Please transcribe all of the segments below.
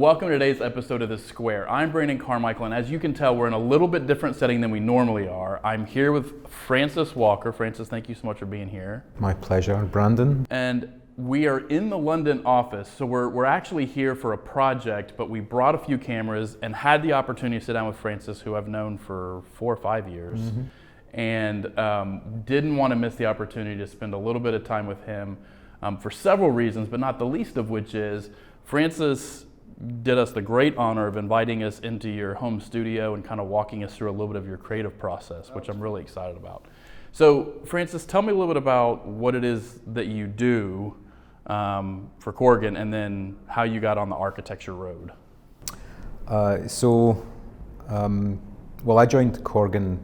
welcome to today's episode of TheSquare. I'm Brandon Carmichael, and as you can tell, we're in a little bit different setting than we normally are. I'm here with Francis Walker. Francis, thank you so much for being here. My pleasure, Brandon. And we are in the London office, so we're actually here for a project, but we brought a few cameras and had the opportunity to sit down with Francis, who I've known for 4 or 5 years, and didn't want to miss the opportunity to spend a little bit of time with him for several reasons, but not the least of which is Francis did us the great honor of inviting us into your home studio and kind of walking us through a little bit of your creative process, which I'm really excited about. So, Francis, tell me a little bit about what it is that you do for Corgan, and then how you got on the architecture road. Well, I joined Corgan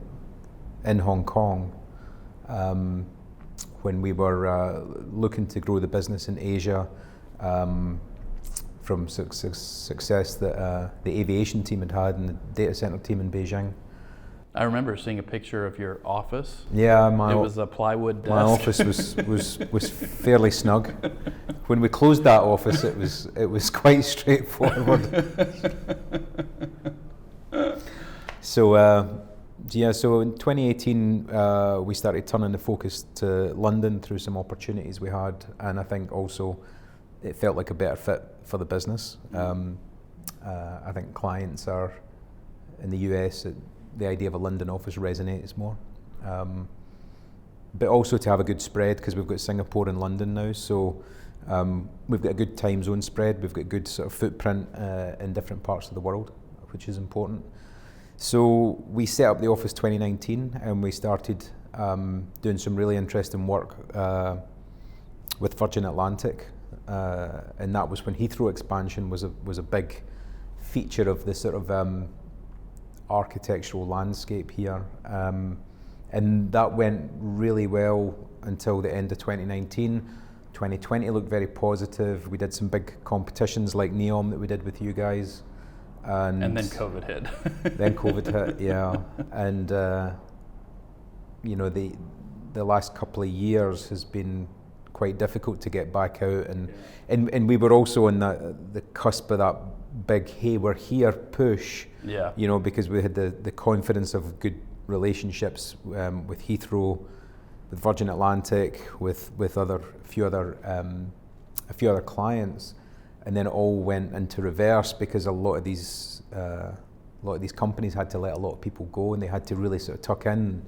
in Hong Kong when we were looking to grow the business in Asia. From success that the aviation team had and the data center team in Beijing. I remember seeing a picture of your office. Yeah, it was a plywood desk. My office was fairly snug. When we closed that office, it was quite straightforward. So in 2018 we started turning the focus to London through some opportunities we had, and I think also it felt like a better fit for the business. I think clients are in the US, the idea of a London office resonates more. But also to have a good spread, because we've got Singapore and London now, so we've got a good time zone spread, we've got good sort of footprint in different parts of the world, which is important. So we set up the office 2019, and we started doing some really interesting work with Virgin Atlantic. And that was when Heathrow Expansion was a big feature of the sort of architectural landscape here, and that went really well until the end of 2019. 2020 looked very positive. We did some big competitions like NEOM that we did with you guys, and then COVID hit. Then COVID hit, yeah, and the last couple of years has been quite difficult to get back out, and we were also on the cusp of that big "hey, we're here" push. Yeah. Because we had the confidence of good relationships with Heathrow, with Virgin Atlantic, with a few other clients, and then it all went into reverse because a lot of these companies had to let a lot of people go, and they had to really sort of tuck in,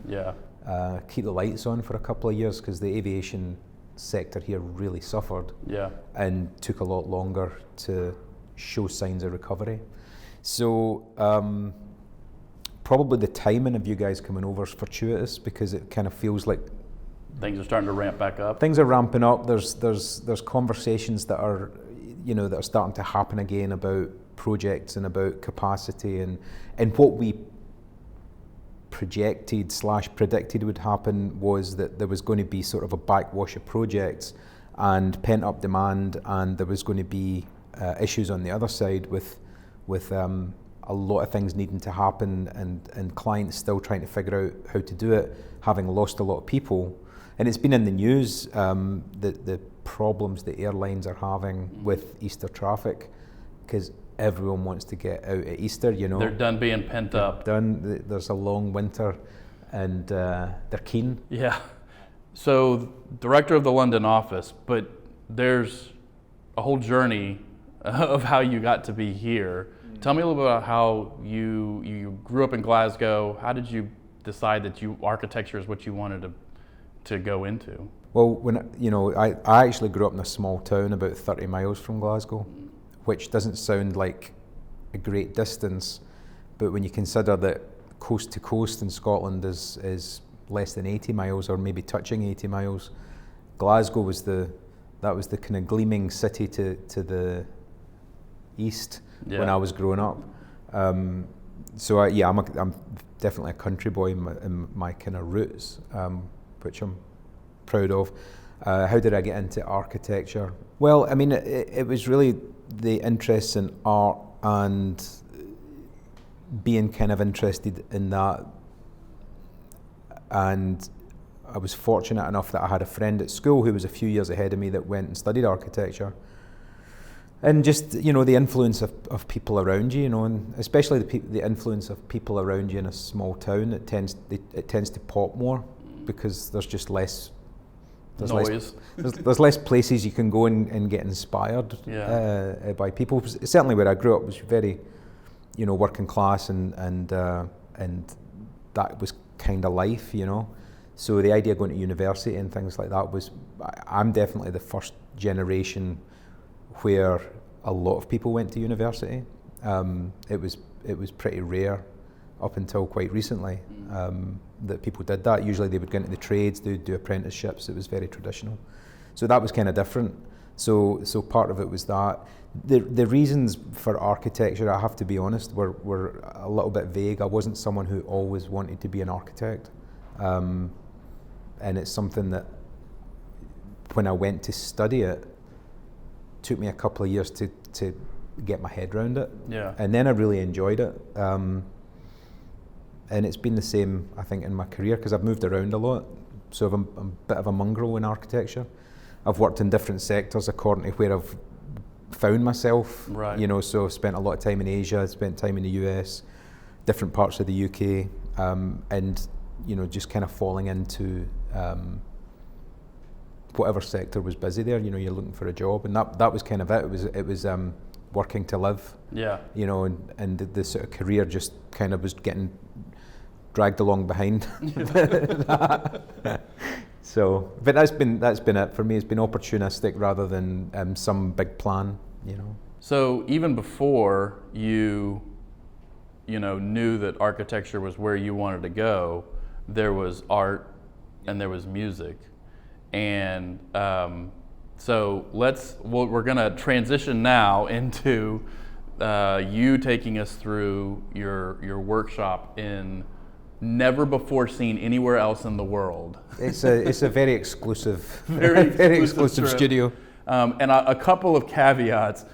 keep the lights on for a couple of years, because the aviation sector here really suffered, and took a lot longer to show signs of recovery. So probably the timing of you guys coming over is fortuitous, because it kind of feels like things are starting to ramp back up. Things are ramping up. There's conversations that are starting to happen again about projects and about capacity, and what we projected/predicted would happen was that there was going to be sort of a backwash of projects and pent-up demand, and there was going to be issues on the other side with a lot of things needing to happen, and clients still trying to figure out how to do it, having lost a lot of people. And it's been in the news, the problems the airlines are having with Easter traffic, because everyone wants to get out at Easter, They're done being pent up. There's a long winter, and they're keen. Yeah. So, director of the London office, but there's a whole journey of how you got to be here. Tell me a little bit about how you grew up in Glasgow. How did you decide that architecture is what you wanted to go into? Well, I actually grew up in a small town about 30 miles from Glasgow, which doesn't sound like a great distance, but when you consider that coast to coast in Scotland is less than 80 miles, or maybe touching 80 miles, Glasgow was the kind of gleaming city to the east when I was growing up. I'm definitely a country boy in my kind of roots, which I'm proud of. How did I get into architecture? Well, I mean, it was really the interest in art and being kind of interested in that. And I was fortunate enough that I had a friend at school who was a few years ahead of me that went and studied architecture. And just, the influence of people around you, and especially the influence of people around you in a small town, it tends to pop more because there's just less noise. There's less places you can go and get inspired by people. Certainly where I grew up was very, working class and that was kind of life, So the idea of going to university and things like that I'm definitely the first generation where a lot of people went to university. It was pretty rare up until quite recently that people did that. Usually they would go into the trades, they would do apprenticeships. It was very traditional. So that was kind of different. So part of it was that. The reasons for architecture, I have to be honest, were a little bit vague. I wasn't someone who always wanted to be an architect. And it's something that when I went to study it, took me a couple of years to get my head around it. Yeah. And then I really enjoyed it. And it's been the same, I think, in my career because I've moved around a lot. So I'm a bit of a mongrel in architecture. I've worked in different sectors according to where I've found myself. Right. So I've spent a lot of time in Asia, spent time in the US, different parts of the UK, and just kind of falling into whatever sector was busy there. You're looking for a job, and that was kind of it. It was working to live. Yeah. And the sort of career just kind of was getting dragged along behind. So, but that's been it for me. It's been opportunistic rather than some big plan. So even before you knew that architecture was where you wanted to go, there was art and there was music, and so we're going to transition now into you taking us through your workshop in never before seen anywhere else in the world. It's a very exclusive, very exclusive studio. And a couple of caveats.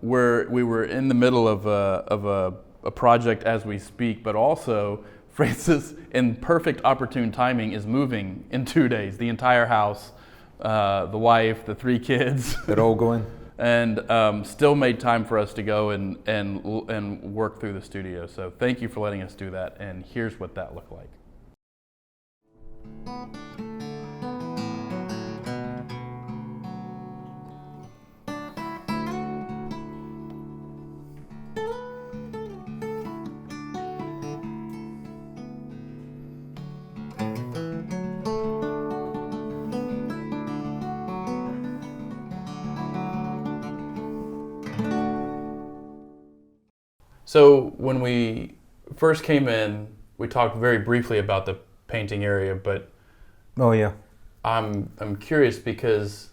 Where we were in the middle of a project as we speak, but also Francis, in perfect opportune timing, is moving in 2 days. The entire house, the wife, the 3 kids. They're all going. And still made time for us to go and work through the studio. So thank you for letting us do that. And here's what that looked like. So when we first came in, we talked very briefly about the painting area, but oh yeah, I'm curious because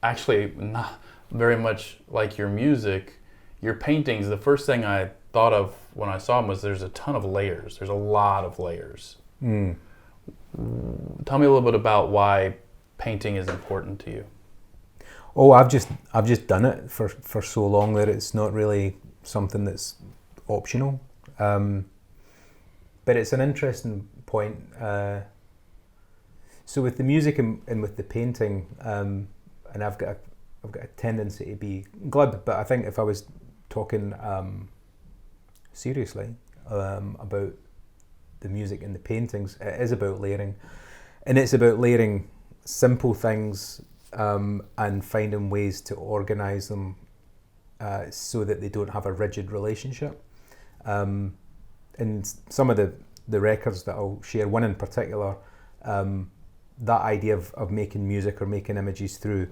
actually not very much like your music, your paintings, the first thing I thought of when I saw them was there's a ton of layers. There's a lot of layers. Mm. Tell me a little bit about why painting is important to you. Oh, I've just done it for so long that it's not really something that's optional, but it's an interesting point. So with the music and with the painting, and I've got a tendency to be glib, but I think if I was talking seriously about the music and the paintings, it is about layering, and it's about layering simple things and finding ways to organise them so that they don't have a rigid relationship. And some of the records that I'll share, one in particular, that idea of making music or making images through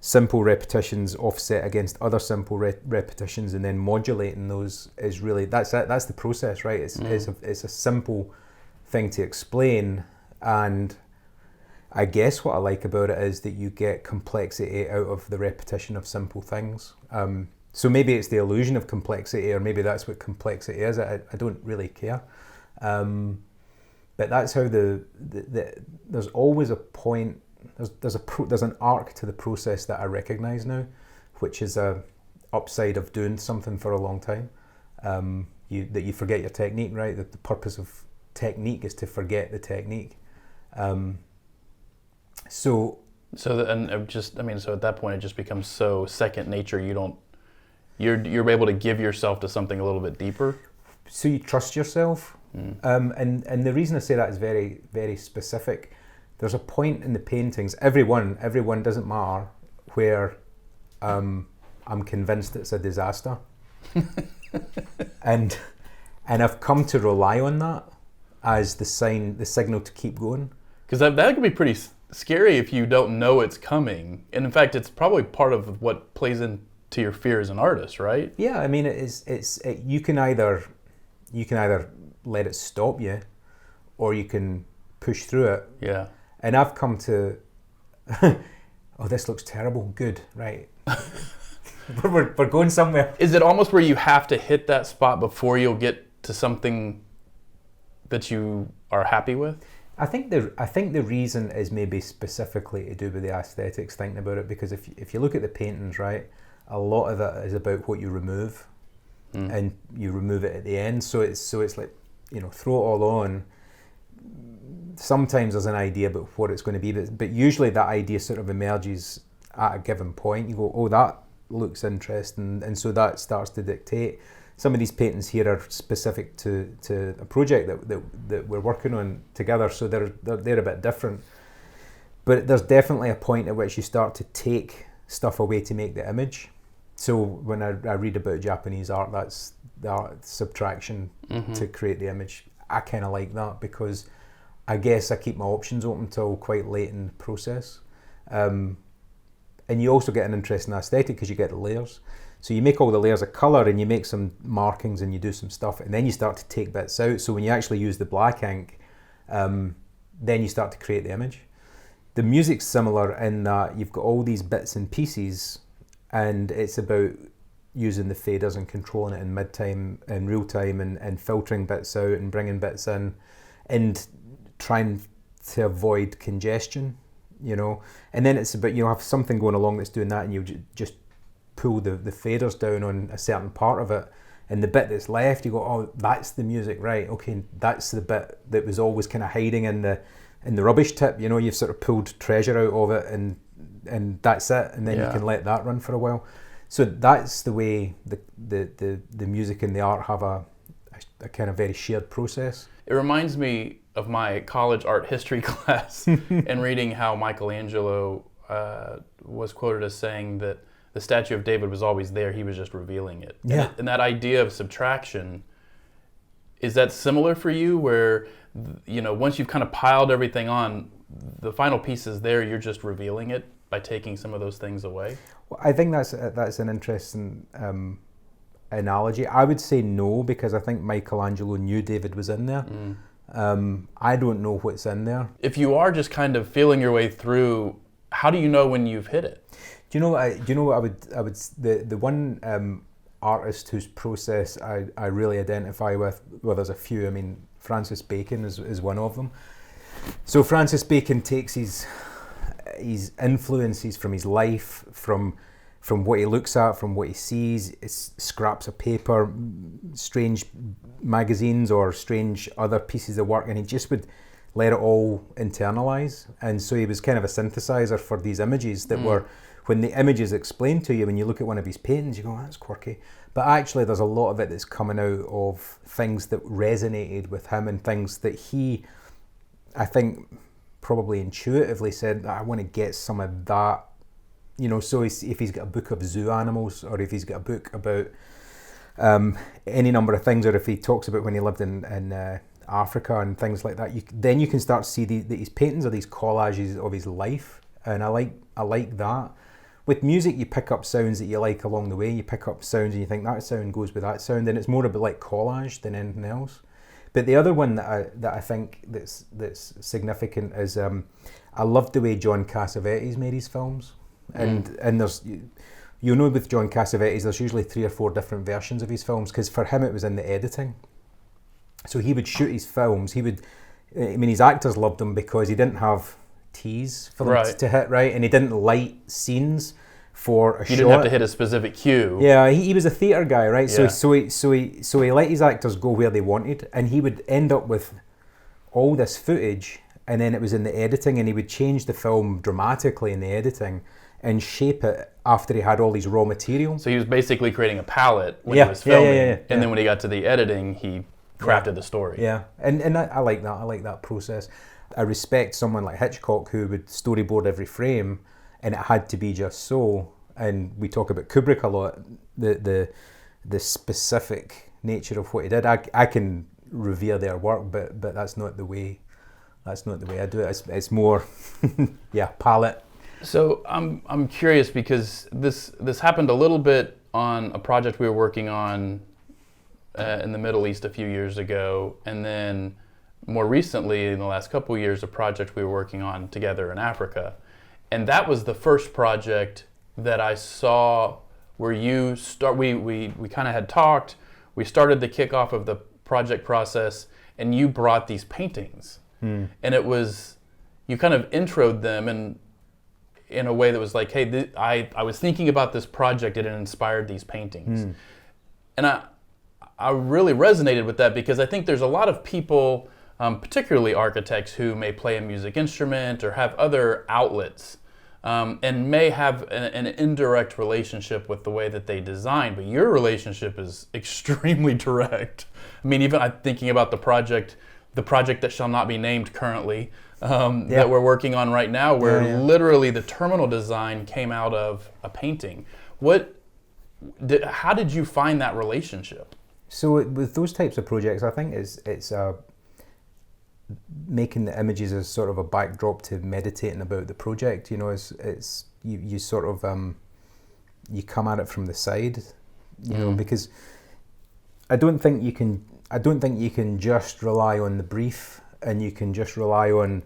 simple repetitions offset against other simple repetitions and then modulating those is really, that's the process, right? It's a simple thing to explain, and I guess what I like about it is that you get complexity out of the repetition of simple things. So maybe it's the illusion of complexity, or maybe that's what complexity is. I don't really care. But that's how there's always a point. There's an arc to the process that I recognise now, which is a upside of doing something for a long time. That you forget your technique, right? That the purpose of technique is to forget the technique. So So so at that point it just becomes so second nature. You're able to give yourself to something a little bit deeper. So you trust yourself, and the reason I say that is very, very specific. There's a point in the paintings, everyone doesn't matter, where I'm convinced it's a disaster, and I've come to rely on that as the signal to keep going. Because that could be pretty scary if you don't know it's coming, and in fact, it's probably part of what plays into your fear as an artist, right? Yeah, I mean, you can either let it stop you, or you can push through it. Yeah. And I've come to, oh, this looks terrible. Good, right? we're going somewhere. Is it almost where you have to hit that spot before you'll get to something that you are happy with? I think the reason is maybe specifically to do with the aesthetics, thinking about it, because if you look at the paintings, right, a lot of it is about what you remove, and you remove it at the end. So it's like, throw it all on. Sometimes there's an idea about what it's going to be, but usually that idea sort of emerges at a given point. You go, oh, that looks interesting, and so that starts to dictate. Some of these paintings here are specific to a project that we're working on together, so they're a bit different. But there's definitely a point at which you start to take stuff away to make the image. So when I read about Japanese art, that's the art subtraction to create the image. I kind of like that, because I guess I keep my options open till quite late in the process. And you also get an interesting aesthetic because you get the layers. So you make all the layers of colour, and you make some markings, and you do some stuff, and then you start to take bits out. So when you actually use the black ink, then you start to create the image. The music's similar in that you've got all these bits and pieces, and it's about using the faders and controlling it in mid-time and real time, and filtering bits out and bringing bits in, and trying to avoid congestion, and then it's about, have something going along that's doing that, and you just pull the faders down on a certain part of it, and the bit that's left, you go, oh, that's the music, right? Okay, that's the bit that was always kind of hiding in the rubbish tip. You've sort of pulled treasure out of it, and that's it, and then you can let that run for a while. So that's the way the music and the art have a kind of very shared process. It reminds me of my college art history class and reading how Michelangelo was quoted as saying that the statue of David was always there, he was just revealing it. Yeah. And that idea of subtraction, is that similar for you, where, once you've kind of piled everything on, the final piece is there, you're just revealing it by taking some of those things away? Well, I think that's an interesting analogy. I would say no, because I think Michelangelo knew David was in there. I don't know what's in there. If you are just kind of feeling your way through, how do you know when you've hit it? Do you know what I would the one artist whose process I really identify with? Well, there's a few. I mean, Francis Bacon is one of them. So Francis Bacon takes his influences from his life, from what he looks at, from what he sees, scraps of paper, strange magazines, or strange other pieces of work, and he just would let it all internalize. And so he was kind of a synthesizer for these images that were, when the image is explained to you, when you look at one of his paintings, you go, oh, that's quirky. But actually there's a lot of it that's coming out of things that resonated with him, and things that he, I think, probably intuitively said, I want to get some of that. So if he's got a book of zoo animals, or if he's got a book about any number of things, or if he talks about when he lived in Africa and things like that, then you can start to see his paintings are these collages of his life, and I like that. With music, you pick up sounds that you like along the way. You pick up sounds and you think that sound goes with that sound, and it's more about like collage than anything else. But the other one that I think that's significant is I love the way John Cassavetes made his films, and there's with John Cassavetes there's usually 3 or 4 different versions of his films, because for him it was in the editing. So he would shoot his films. His actors loved them because he didn't have T's for them to hit, right, and he didn't light scenes for a shot. You didn't have to hit a specific cue. Yeah, he was a theatre guy, right? Yeah. So he let his actors go where they wanted, and he would end up with all this footage, and then it was in the editing, and he would change the film dramatically in the editing and shape it after he had all these raw materials. So he was basically creating a palette when he was filming, and then when he got to the editing, he crafted the story. Yeah, and I like that. I like that process. I respect someone like Hitchcock who would storyboard every frame, and it had to be just so. And we talk about Kubrick a lot, the specific nature of what he did. I can revere their work, but that's not the way. That's not the way I do it. It's more, palette. So I'm curious because this happened a little bit on a project we were working on in the Middle East a few years ago, and then more recently, in the last couple of years, a project we were working on together in Africa, and that was the first project that I saw where you start. We kind of had talked. We started the kickoff of the project process, and you brought these paintings. And it was, you kind of introed them in a way that was like, hey, I was thinking about this project and it inspired these paintings. And I really resonated with that because I think there's a lot of people, particularly architects, who may play a music instrument or have other outlets and may have an indirect relationship with the way that they design, but your relationship is extremely direct. I mean, even I'm thinking about the project that shall not be named currently, that we're working on right now, where literally the terminal design came out of a painting. How did you find that relationship? So with those types of projects, I think it's making the images as sort of a backdrop to meditating about the project. You know, it's you sort of you come at it from the side, you know, because I don't think you can just rely on the brief and you can just rely on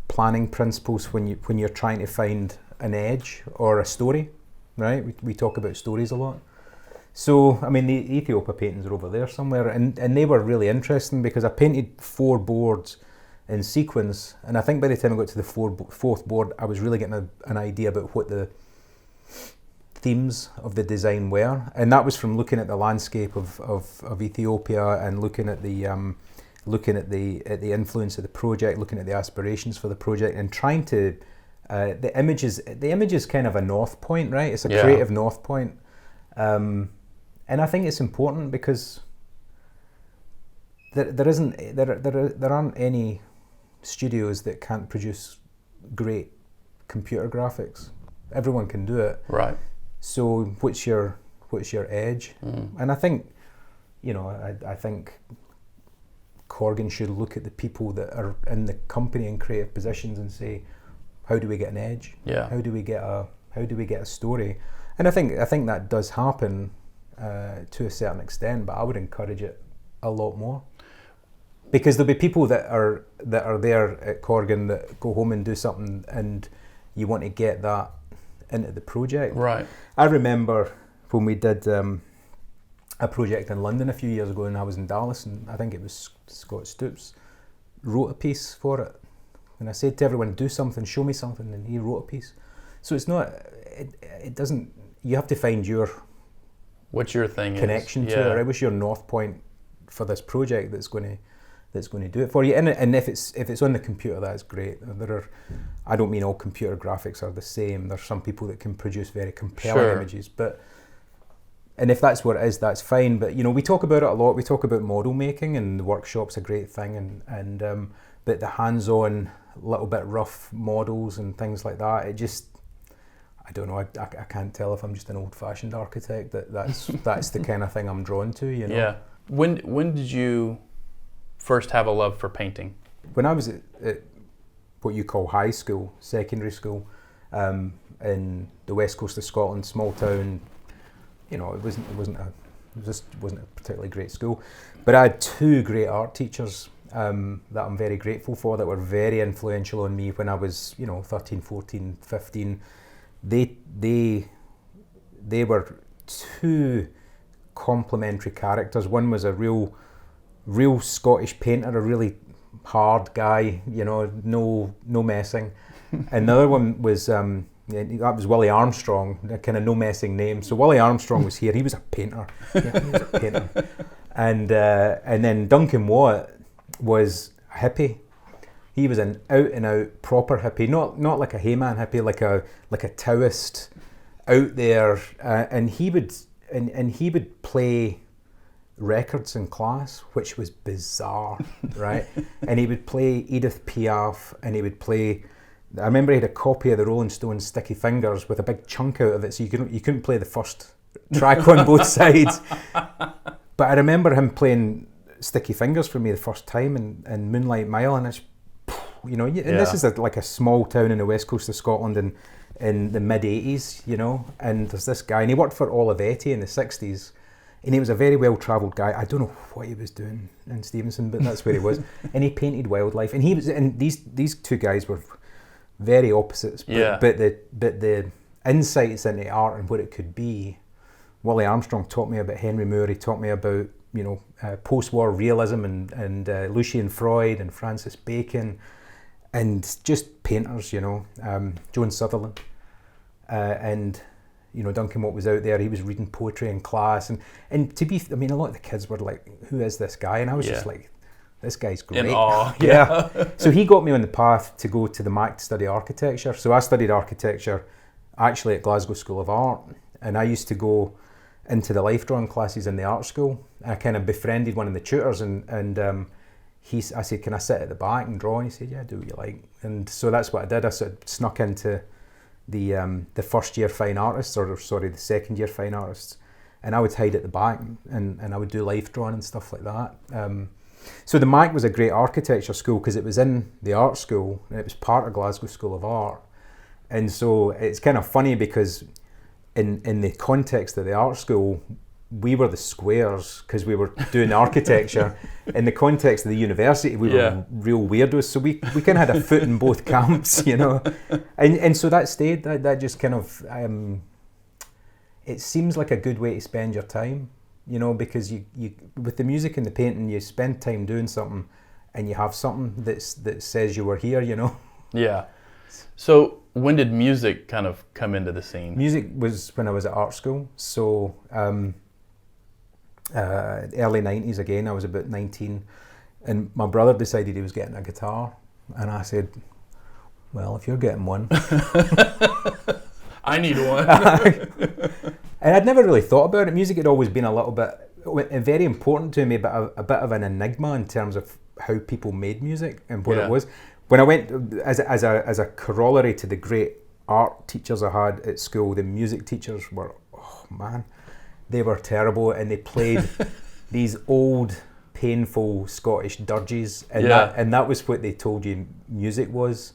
planning principles when you're trying to find an edge or a story, right? We talk about stories a lot. So, I mean, the Ethiopia paintings are over there somewhere, and they were really interesting because I painted 4 boards in sequence, and I think by the time I got to the fourth board, I was really getting an idea about what the themes of the design were, and that was from looking at the landscape of Ethiopia and looking at the influence of the project, looking at the aspirations for the project, and trying to the image is kind of a north point, right? It's a creative north point, and I think it's important because there aren't any studios that can't produce great computer graphics. Everyone can do it, right? So what's your edge? And I think, you know, I think Corgan should look at the people that are in the company in creative positions and say, how do we get an edge? Yeah. How do we get a story? And I think that does happen to a certain extent, but I would encourage it a lot more. Because there'll be people that are there at Corgan that go home and do something, and you want to get that into the project. Right. I remember when we did a project in London a few years ago, and I was in Dallas, and I think it was Scott Stoops wrote a piece for it. And I said to everyone, do something, show me something, and he wrote a piece. So it's not, it doesn't, you have to find what your thing connection is. to it. Right? What's your north point for this project that's going to do it for you? And if it's on the computer, that's great. I don't mean all computer graphics are the same. There's some people that can produce very compelling images, and if that's what it is, that's fine. But you know, we talk about it a lot. We talk about model making, and the workshop's a great thing, and but the hands-on, little bit rough models and things like that, it just, I don't know. I can't tell if I'm just an old-fashioned architect. That's the kind of thing I'm drawn to. You know. Yeah. When did you first have a love for painting? When I was at what you call high school, secondary school, in the west coast of Scotland, small town. You know, it wasn't a particularly great school, but I had 2 great art teachers that I'm very grateful for, that were very influential on me when I was, 13, 14, 15. They were 2 complementary characters. One was a real Scottish painter, a really hard guy, no messing. And the other one was that was Willie Armstrong, a kind of no messing name. So Willie Armstrong was here. He was a painter. And then Duncan Watt was a hippie, He was an out and out proper hippie, not like a Hayman hippie, like a Taoist out there, and he would play records in class, which was bizarre, right? And he would play Edith Piaf, and he would play. I remember he had a copy of the Rolling Stones' Sticky Fingers with a big chunk out of it, so you couldn't play the first track on both sides. But I remember him playing Sticky Fingers for me the first time in Moonlight Mile, and it's, you know, and this is like a small town in the west coast of Scotland in the mid 80s, you know, and there's this guy, and he worked for Olivetti in the 60s, and he was a very well-travelled guy. I don't know what he was doing in Stevenson, but that's where he was. And he painted wildlife, and these two guys were very opposites, but the insights into art and what it could be. Willie Armstrong taught me about Henry Moore. He taught me about, you know, post-war realism and Lucian Freud and Francis Bacon, and just painters, you know, Joan Sutherland, and, you know, Duncan Watt was out there. He was reading poetry in class, and to be, I mean, a lot of the kids were like, "Who is this guy?" And I was just like, "This guy's great." In awe. Yeah. So he got me on the path to go to the Mac to study architecture. So I studied architecture actually at Glasgow School of Art, and I used to go into the life drawing classes in the art school. I kind of befriended one of the tutors, and I said, "Can I sit at the back and draw?" And he said, "Yeah, do what you like." And so that's what I did. I sort of snuck into the first year fine artists, the second year fine artists, and I would hide at the back and I would do life drawing and stuff like that. So the MAC was a great architecture school because it was in the art school and it was part of Glasgow School of Art. And so it's kind of funny because in the context of the art school, we were the squares because we were doing architecture. In the context of the university, we were real weirdos. So we kind of had a foot in both camps, you know. And so that stayed. That just kind of, it seems like a good way to spend your time, you know, because you with the music and the painting, you spend time doing something and you have something that says you were here, you know. Yeah. So when did music kind of come into the scene? Music was when I was at art school. So early 90s again, I was about 19, and my brother decided he was getting a guitar, and I said, well, if you're getting one, I need one. And I'd never really thought about it. Music had always been a little bit very important to me, but a bit of an enigma in terms of how people made music and what it was. When I went as a corollary to the great art teachers I had at school, the music teachers were, oh man, they were terrible, and they played these old, painful Scottish dirges, and that was what they told you music was.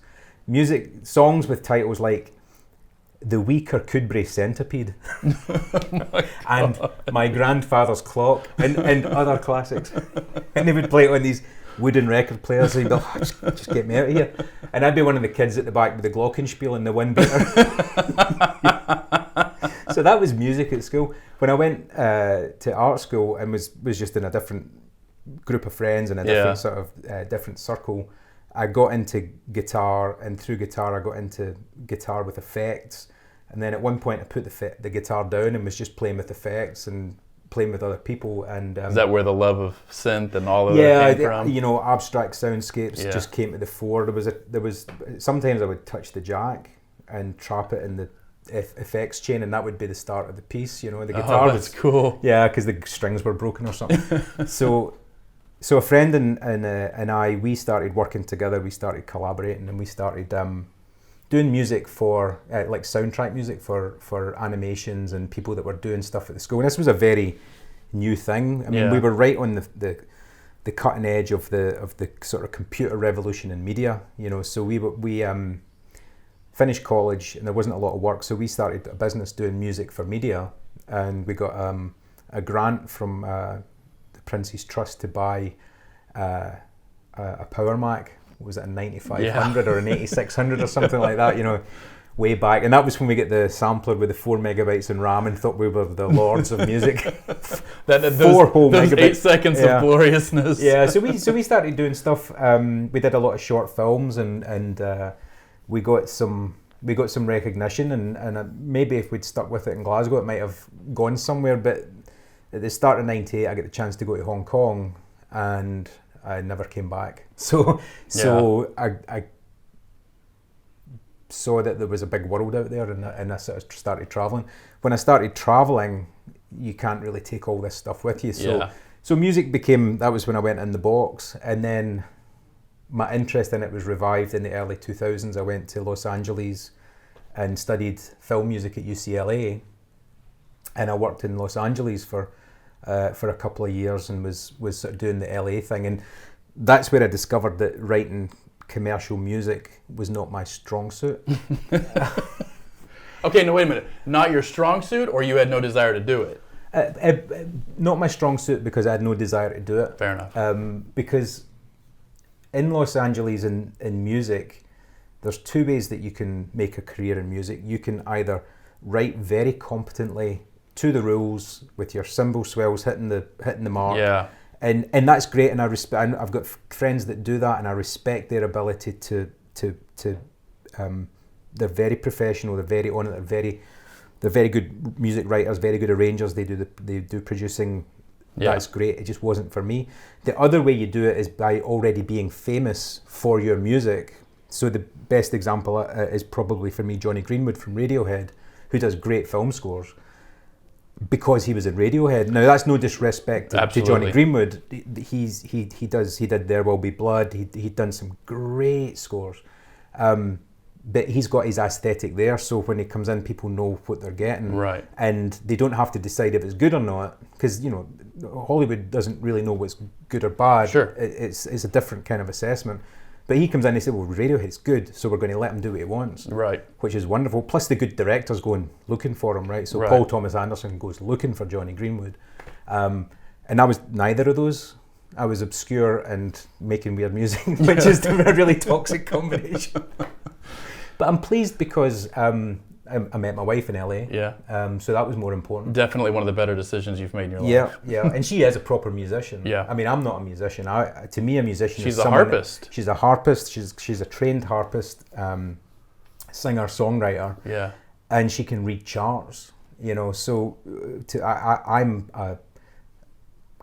Music, songs with titles like The Weaker Coodbury Centipede and My Grandfather's Clock and other classics. And they would play it on these wooden record players, and they'd be like, oh, just get me out of here. And I'd be one of the kids at the back with the glockenspiel and the wind beater. So that was music at school. When I went to art school and was just in a different group of friends and a different sort of different circle, I got into guitar, and through guitar I got into guitar with effects. And then at one point I put the guitar down and was just playing with effects and playing with other people. And is that where the love of synth and all of that came from? You know, abstract soundscapes just came to the fore. There was sometimes I would touch the jack and trap it in the effects chain, and that would be the start of the piece. You know, the guitar that's cool. Yeah, because the strings were broken or something. So a friend and I, we started working together. We started collaborating, and we started doing music for like soundtrack music for animations and people that were doing stuff at the school. And this was a very new thing. I mean, we were right on the cutting edge of the sort of computer revolution in media. You know, so we finished college and there wasn't a lot of work, so we started a business doing music for media, and we got a grant from the Prince's Trust to buy a Power Mac. Was it a 9500 or an 8600 or something like that, you know, way back. And that was when we get the sampler with the 4 megabytes in RAM and thought we were the lords of music. Those megabytes. 8 seconds of gloriousness. Yeah, so we started doing stuff. We did a lot of short films, and we got some recognition, and maybe if we'd stuck with it in Glasgow it might have gone somewhere. But at the start of '98 I got the chance to go to Hong Kong, and I never came back. So I saw that there was a big world out there, and I sort of started traveling. When I started traveling, you can't really take all this stuff with you. So music became, that was when I went in the box, and then my interest in it was revived in the early 2000s. I went to Los Angeles and studied film music at UCLA, and I worked in Los Angeles for a couple of years and was sort of doing the LA thing, and that's where I discovered that writing commercial music was not my strong suit. Okay, no, wait a minute. Not your strong suit, or you had no desire to do it? Not my strong suit because I had no desire to do it. Fair enough. Because in Los Angeles in music, there's two ways that you can make a career in music. You can either write very competently to the rules with your cymbal swells hitting the mark. Yeah. And that's great, and I've got friends that do that, and I respect their ability to they're very professional, they're very on it, they're very good music writers, very good arrangers, they do producing. Yeah. That's great. It just wasn't for me. The other way you do it is by already being famous for your music. So the best example is probably for me Jonny Greenwood from Radiohead, who does great film scores because he was in Radiohead. Now that's no disrespect to Jonny Greenwood. He did There Will Be Blood. He'd done some great scores, but he's got his aesthetic there. So when he comes in, people know what they're getting, right? And they don't have to decide if it's good or not, because Hollywood doesn't really know what's good or bad. Sure, it's a different kind of assessment. But he comes in and he said, well, Radiohead's good, so we're going to let him do what he wants. Right. Which is wonderful. Plus the good directors going looking for him, right? So right. Paul Thomas Anderson goes looking for Jonny Greenwood. And I was neither of those. I was obscure and making weird music, which is a really toxic combination. But I'm pleased because I met my wife in LA. Yeah. So that was more important. Definitely one of the better decisions you've made in your life. Yeah. And she is a proper musician. Yeah. I mean, I'm not a musician. To me, a musician is a harpist. She's a harpist. She's a trained harpist, singer, songwriter. Yeah. And she can read charts. So I'm a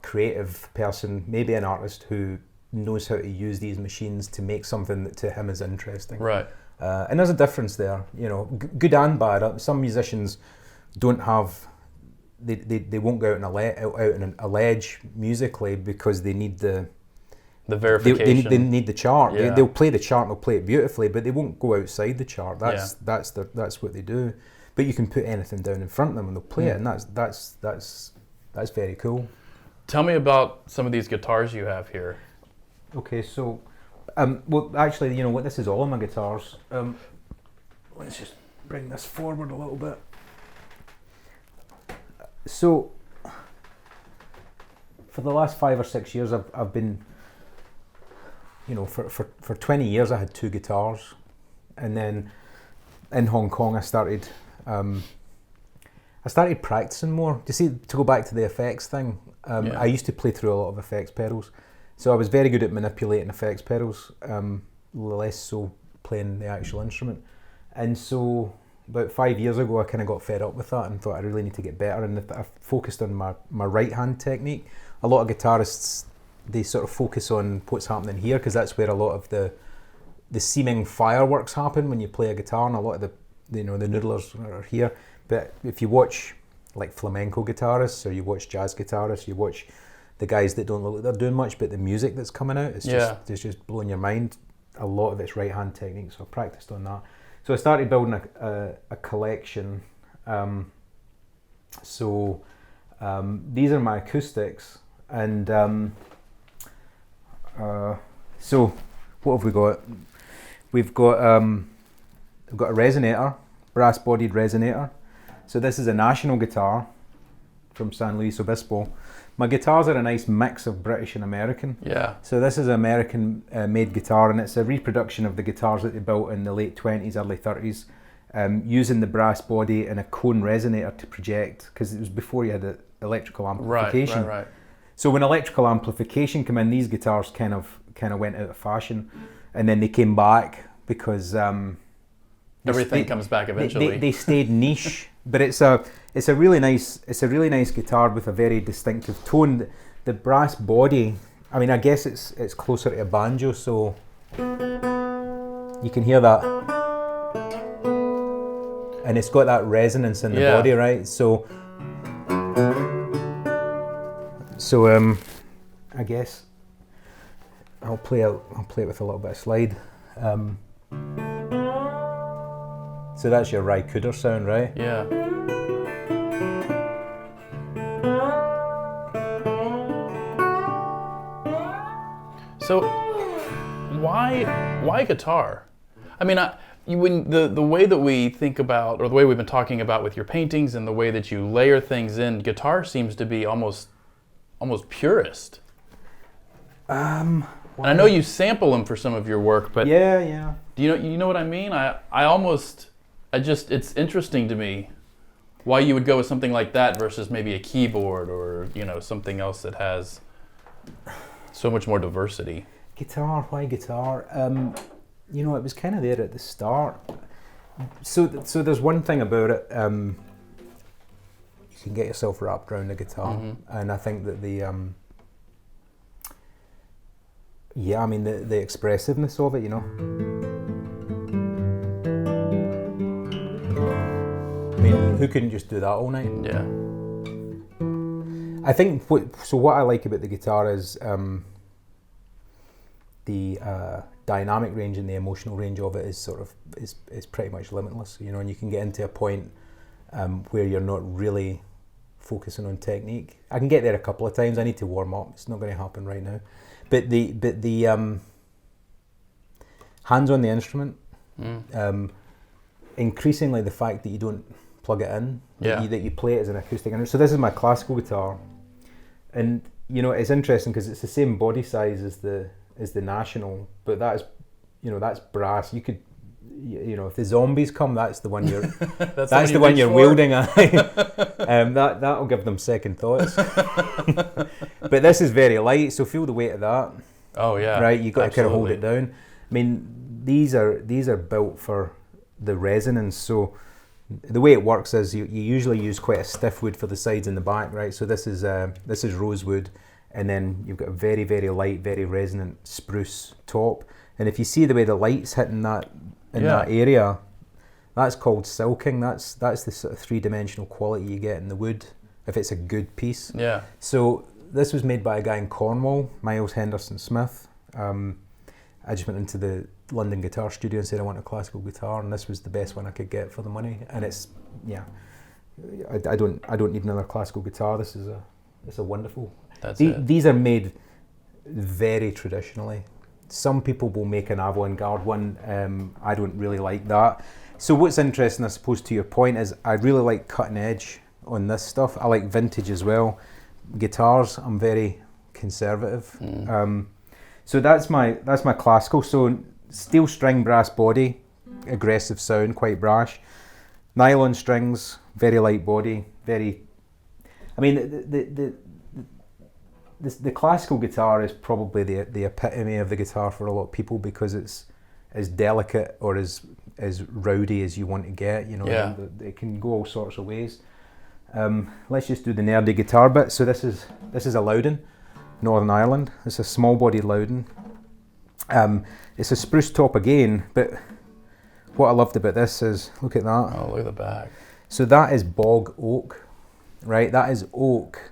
creative person, maybe an artist who knows how to use these machines to make something that to him is interesting. Right. And there's a difference there, good and bad. Some musicians don't have, they won't go out and allege musically because they need the verification. They need the chart. Yeah. They'll play the chart and they'll play it beautifully, but they won't go outside the chart. That's what they do. But you can put anything down in front of them and they'll play it, and that's very cool. Tell me about some of these guitars you have here. Okay, so. Well, actually, this is all of my guitars. Let's just bring this forward a little bit. So, for the last 5 or 6 years, I've been, for 20 years I had 2 guitars, and then in Hong Kong I started practicing more. To go back to the effects thing, I used to play through a lot of effects pedals. So I was very good at manipulating effects pedals, less so playing the actual instrument. And so about 5 years ago I kind of got fed up with that and thought I really need to get better, and I focused on my right hand technique. A lot of guitarists, they sort of focus on what's happening here because that's where a lot of the seeming fireworks happen when you play a guitar, and a lot of the noodlers are here. But if you watch like flamenco guitarists or you watch jazz guitarists, you watch the guys that don't look like they're doing much, but the music that's coming out, it's just blowing your mind. A lot of it's right hand technique, so I practiced on that. So I started building a collection. These are my acoustics, and so what have we got? We've got a resonator, brass-bodied resonator. So this is a national guitar from San Luis Obispo. My guitars are a nice mix of British and American. Yeah. So this is an American made guitar, and it's a reproduction of the guitars that they built in the late 20s, early 30s, using the brass body and a cone resonator to project, because it was before you had electrical amplification. Right. So when electrical amplification came in, these guitars kind of went out of fashion, and then they came back because everything comes back eventually. They stayed niche, but it's a really nice guitar with a very distinctive tone. The brass body I mean, I guess it's closer to a banjo, so you can hear that, and it's got that resonance in the body, right? So I guess I'll play it with a little bit of slide. So that's your Rycuder sound, right? Yeah. So why guitar? I mean, when the way that we think about, or the way we've been talking about with your paintings and the way that you layer things in, guitar seems to be almost purist. And I know you sample them for some of your work, but yeah. Do you know what I mean? It's interesting to me why you would go with something like that versus maybe a keyboard or something else that has so much more diversity. Guitar, why guitar? It was kind of there at the start. So there's one thing about it. You can get yourself wrapped around a guitar, and I think that the expressiveness of it, I mean, who couldn't just do that all night? Yeah. I think what I like about the guitar is the dynamic range and the emotional range of it is pretty much limitless, and you can get into a point where you're not really focusing on technique. I can get there a couple of times. I need to warm up. It's not going to happen right now. But the hands on the instrument, increasingly the fact that you don't plug it in, that you play it as an acoustic instrument. So this is my classical guitar, and it's interesting because it's the same body size as the National, but that's brass. You could, if the zombies come, that's the one you're that's the one you're wielding. That'll give them second thoughts. But this is very light, so feel the weight of that. Oh yeah. Right, you got to kind of hold it down. I mean, these are built for the resonance. So the way it works is you usually use quite a stiff wood for the sides and the back, right? So this is rosewood, and then you've got a very, very light, very resonant spruce top. And if you see the way the light's hitting that that area, that's called silking. That's the sort of three-dimensional quality you get in the wood if it's a good piece. Yeah. So this was made by a guy in Cornwall, Miles Henderson Smith. I just went into the London Guitar Studio and said I want a classical guitar, and this was the best one I could get for the money. And it's I don't need another classical guitar. This is a wonderful. These are made very traditionally. Some people will make an avant-garde one. I don't really like that. So what's interesting, I suppose, to your point, is I really like cutting edge on this stuff. I like vintage as well. Guitars, I'm very conservative. So that's my classical. So steel string, brass body, aggressive sound, quite brash. Nylon strings, very light body, very. I mean, the classical guitar is probably the epitome of the guitar for a lot of people because it's as delicate or as rowdy as you want to get. It can go all sorts of ways. Let's just do the nerdy guitar bit. So this is a Loudon, Northern Ireland. It's a small bodied Loudon. It's a spruce top again, but what I loved about this is, look at that. Oh, look at the back. So that is bog oak, right? That is oak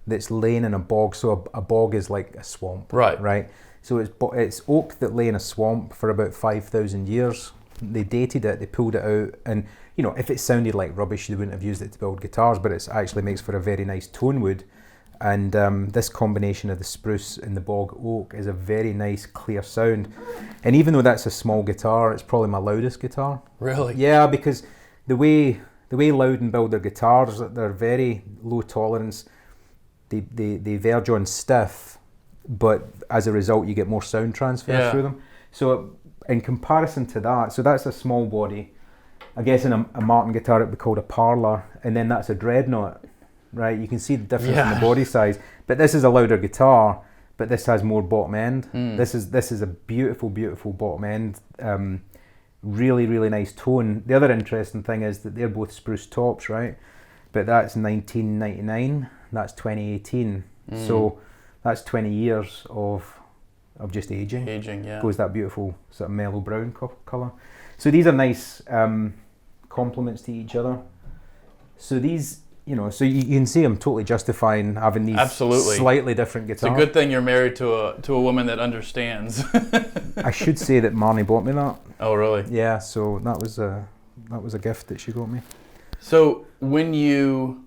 that's laying in a bog. So a bog is like a swamp, right? So it's oak that lay in a swamp for about 5,000 years. They dated it, they pulled it out, and if it sounded like rubbish, they wouldn't have used it to build guitars, but it actually makes for a very nice tone wood. And this combination of the spruce and the bog oak is a very nice, clear sound. And even though that's a small guitar, it's probably my loudest guitar. Really? Yeah, because the way Loudon build their guitars, they're very low tolerance. They verge on stiff, but as a result, you get more sound transfer through them. So in comparison to that, so that's a small body. I guess in a Martin guitar, it would be called a parlour, and then that's a dreadnought. Right, you can see the difference in the body size, but this is a louder guitar, but this has more bottom end. This is a beautiful bottom end, really, really nice tone. The other interesting thing is that they're both spruce tops, right? But that's 1999, that's 2018. So that's 20 years of just aging. Aging, yeah. Goes that beautiful sort of mellow brown colour. So these are nice complements to each other. So these, you know, so you can see I'm totally justifying having these Absolutely. slightly different guitars. It's a good thing you're married to a woman that understands. I should say that Marnie bought me that. Oh, really? Yeah, so that was a gift that she got me. So when you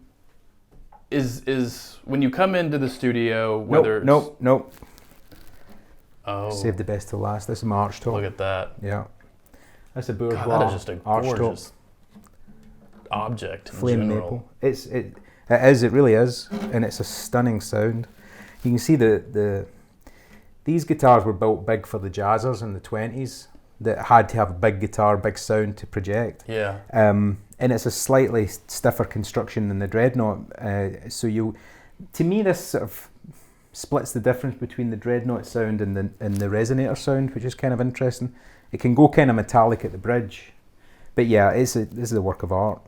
when you come into the studio, whether Nope. Oh, Save the best till last. This is my arch top. look at that. Yeah. That's a bourgeois God, that is just a arch top. gorgeous object. In Flame general. maple. It really is, and it's a stunning sound. You can see these guitars were built big for the jazzers in the 20s that had to have a big guitar, big sound to project. Yeah. And it's a slightly stiffer construction than the Dreadnought. To me, this sort of splits the difference between the Dreadnought sound and the resonator sound, which is kind of interesting. It can go kind of metallic at the bridge, but yeah, this is a work of art.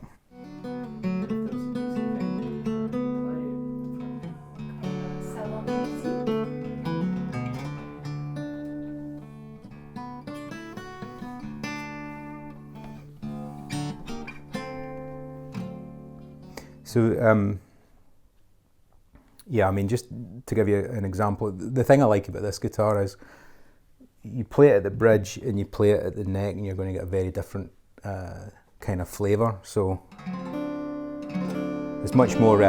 So, yeah, I mean, just to give you an example, the thing I like about this guitar is you play it at the bridge and you play it at the neck and you're going to get a very different kind of flavour. So it's much more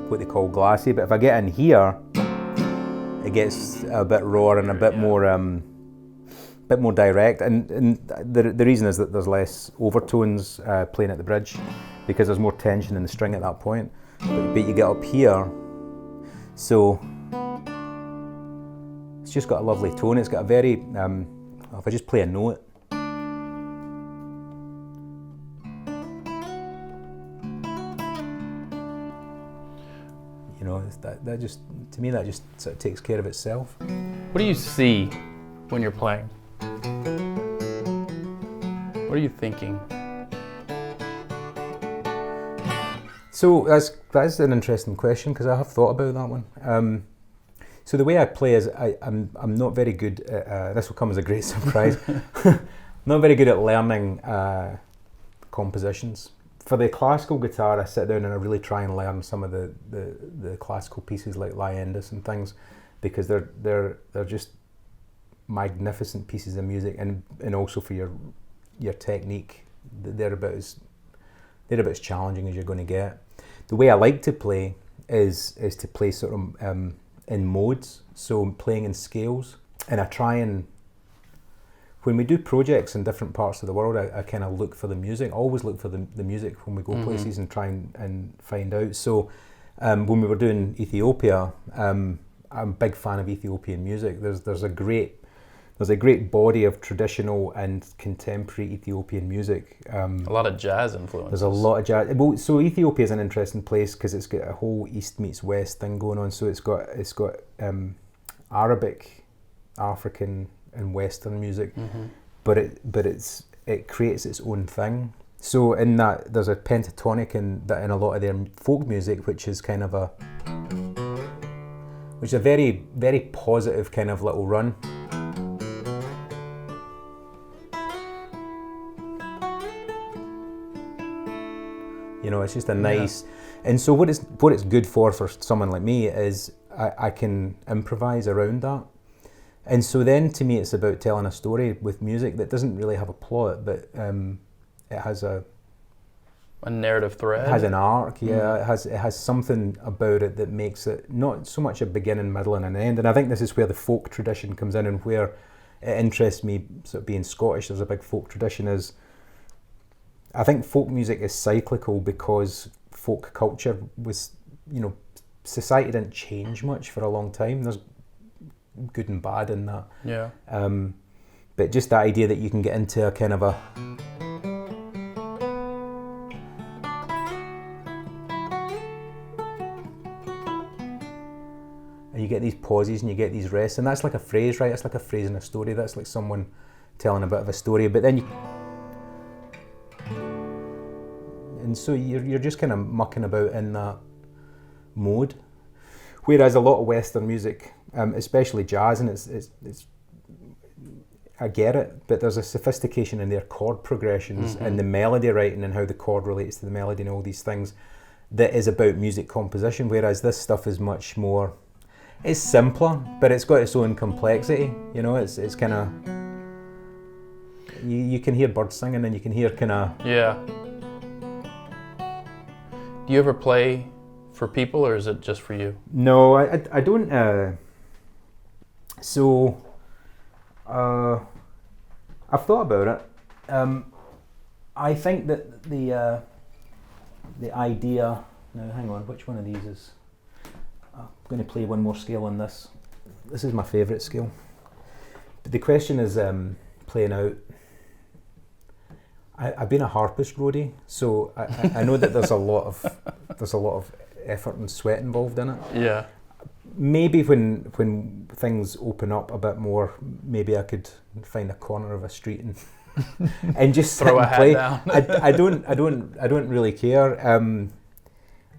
what they call glassy, but if I get in here, it gets a bit rawer and a bit more direct. And the reason is that there's less overtones playing at the bridge, because there's more tension in the string at that point. But you get up here, so it's just got a lovely tone. It's got a very, if I just play a note, you know, that just, to me, that just sort of takes care of itself. What do you see when you're playing? What are you thinking? So that's an interesting question, because I have thought about that one. So the way I play is I'm not very good at, this will come as a great surprise, not very good at learning compositions. For the classical guitar, I sit down and I really try and learn some of the classical pieces like Liendis and things, because they're just magnificent pieces of music, and also for your technique, they're about as challenging as you're going to get. The way I like to play is to play sort of in modes, so I'm playing in scales, and I try and, when we do projects in different parts of the world, I kind of look for the music. I always look for the music when we go places and try and find out. So when we were doing Ethiopia, I'm a big fan of Ethiopian music. There's a great body of traditional and contemporary Ethiopian music. A lot of jazz influence. There's a lot of jazz. Well, so Ethiopia is an interesting place because it's got a whole East meets West thing going on. So it's got Arabic, African, and Western music, but it creates its own thing. So in that, there's a pentatonic in a lot of their folk music, which is kind of a very, very positive kind of little run. You know, it's just a nice, and so what it's good for someone like me is I can improvise around that. And so then to me it's about telling a story with music that doesn't really have a plot, but it has a narrative thread. It has an arc, yeah. It has something about it that makes it not so much a beginning, middle, and an end. And I think this is where the folk tradition comes in, and where it interests me, sort of being Scottish, there's a big folk tradition, is I think folk music is cyclical because folk culture was, you know, society didn't change much for a long time. There's good and bad in that. Yeah. But just the idea that you can get into a kind of a and you get these pauses and you get these rests, and that's like a phrase, right? It's like a phrase in a story. That's like someone telling a bit of a story, but then and so you're just kind of mucking about in that mode. Whereas a lot of Western music, especially jazz, and it's I get it, but there's a sophistication in their chord progressions and the melody writing and how the chord relates to the melody and all these things that is about music composition, whereas this stuff is much more, it's simpler, but it's got its own complexity, you know, it's kind of, you can hear birds singing and you can hear kind of... Yeah. Do you ever play for people, or is it just for you? No, I don't, I've thought about it. I think that the idea, now hang on, which one of these is, I'm going to play one more scale on this. This is my favourite scale. But the question is playing out. I've been a harpist roadie, so I know that there's a lot of effort and sweat involved in it. Yeah. Maybe when things open up a bit more, maybe I could find a corner of a street and just throw sit a and play. hat down. I don't really care.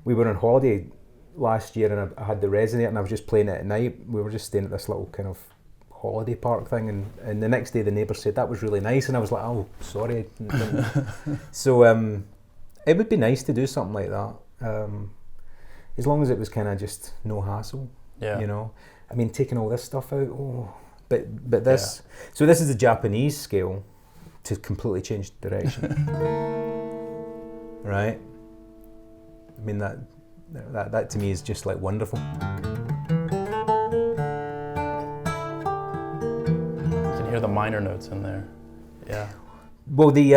We were on holiday last year and I had the resonator and I was just playing it at night. We were just staying at this little kind of holiday park thing, and the next day the neighbour said that was really nice, and I was like, oh, sorry. So it would be nice to do something like that, as long as it was kind of just no hassle. Yeah. You know, I mean, taking all this stuff out. Oh, but this. Yeah. So this is the Japanese scale to completely change direction. Right. I mean that to me is just like wonderful. The minor notes in there. Yeah. Well, the